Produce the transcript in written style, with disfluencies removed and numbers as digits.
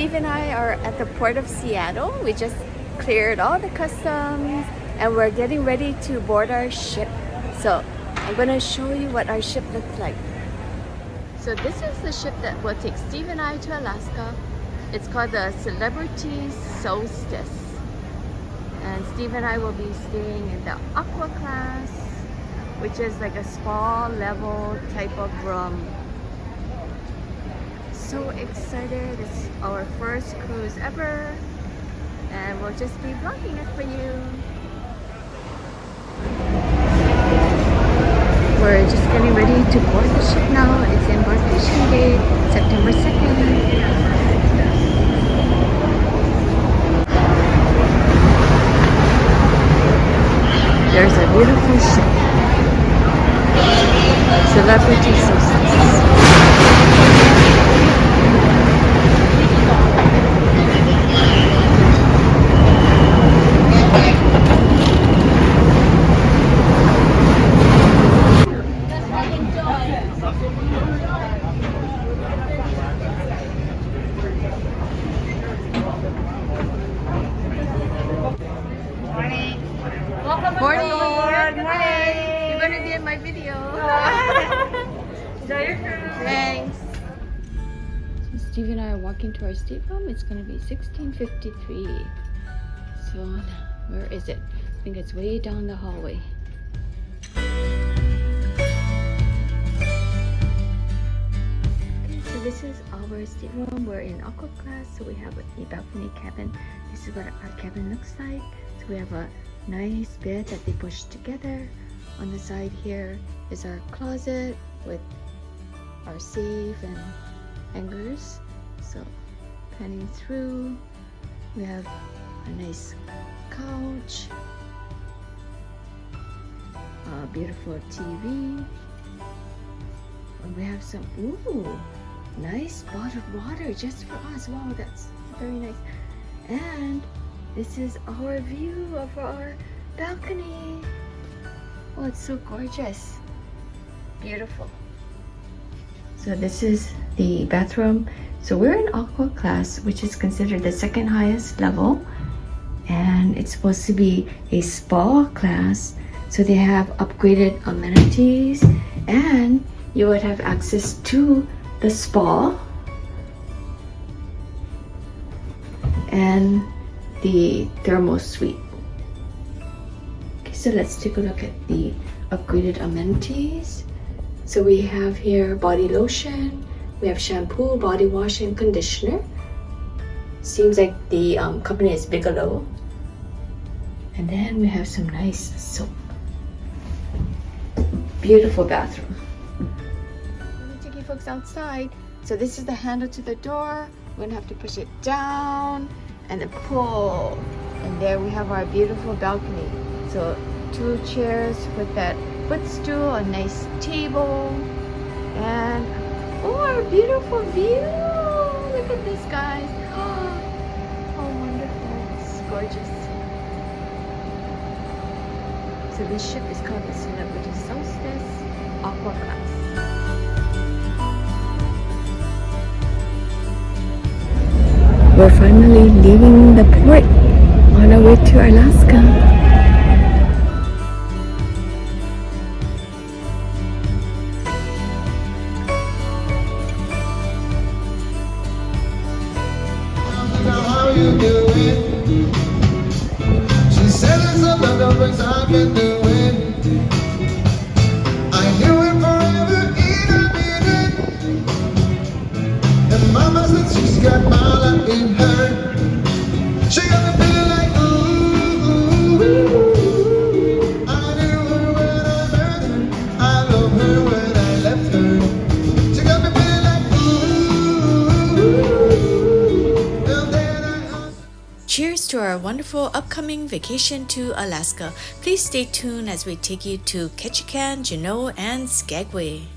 Steve and I are at the port of Seattle. We just cleared all the customs and we're getting ready to board our ship. So I'm going to show you what our ship looks like. So this is the ship that will take Steve and I to Alaska. It's called the Celebrity Solstice. And Steve and I will be staying in the Aqua Class, which is like a spa level type of room. So excited. It's our first cruise ever. And we'll just be vlogging it for you. We're just getting ready to board the ship now. It's embarkation day, September 2nd. There's a beautiful ship. Celebrity Solstice. Morning! Morning! You're gonna be in my video. Enjoy your cruise. Thanks. So Steve and I are walking to our stateroom. It's gonna be 1653. So where is it? I think it's way down the hallway. Okay, so this is our stateroom. We're in Aqua Class, so we have a balcony cabin. This is what our cabin looks like. So we have a nice bed that they push together. On the side here is our closet with our safe and hangers. So panning through, we have a nice couch, a beautiful TV, and we have some nice bottled water just for us. Wow, that's very nice. And this is our view of our balcony. Oh, it's so gorgeous. Beautiful. So this is the bathroom. So we're in Aqua Class, which is considered the second highest level. And it's supposed to be a spa class. So they have upgraded amenities and you would have access to the spa and the thermal suite. Okay, so let's take a look at the upgraded amenities. So we have here body lotion, we have shampoo, body wash, and conditioner. Seems like the company is Bigelow. And then we have some nice soap. Beautiful bathroom. Let me take you folks outside. So this is the handle to the door. We're gonna have to push it down and then pull, and there we have our beautiful balcony. So 2 chairs with that footstool, a nice table, and our beautiful view. Look at this, guys. Oh, wonderful. It's gorgeous. So this ship is called the Celebrity Solstice Aqua Class. We're finally leaving the port on our way to Alaska. How you doing? She said it's a lot of things I can do it. I knew it forever in a minute. And mama said she's got my life in her. She got me feeling like ooh, ooh, ooh. I knew her when I met her. I love her when I left her. She got me feeling like ooh, ooh. And then I asked. Cheers to our wonderful upcoming vacation to Alaska. Please stay tuned as we take you to Ketchikan, Juneau, and Skagway.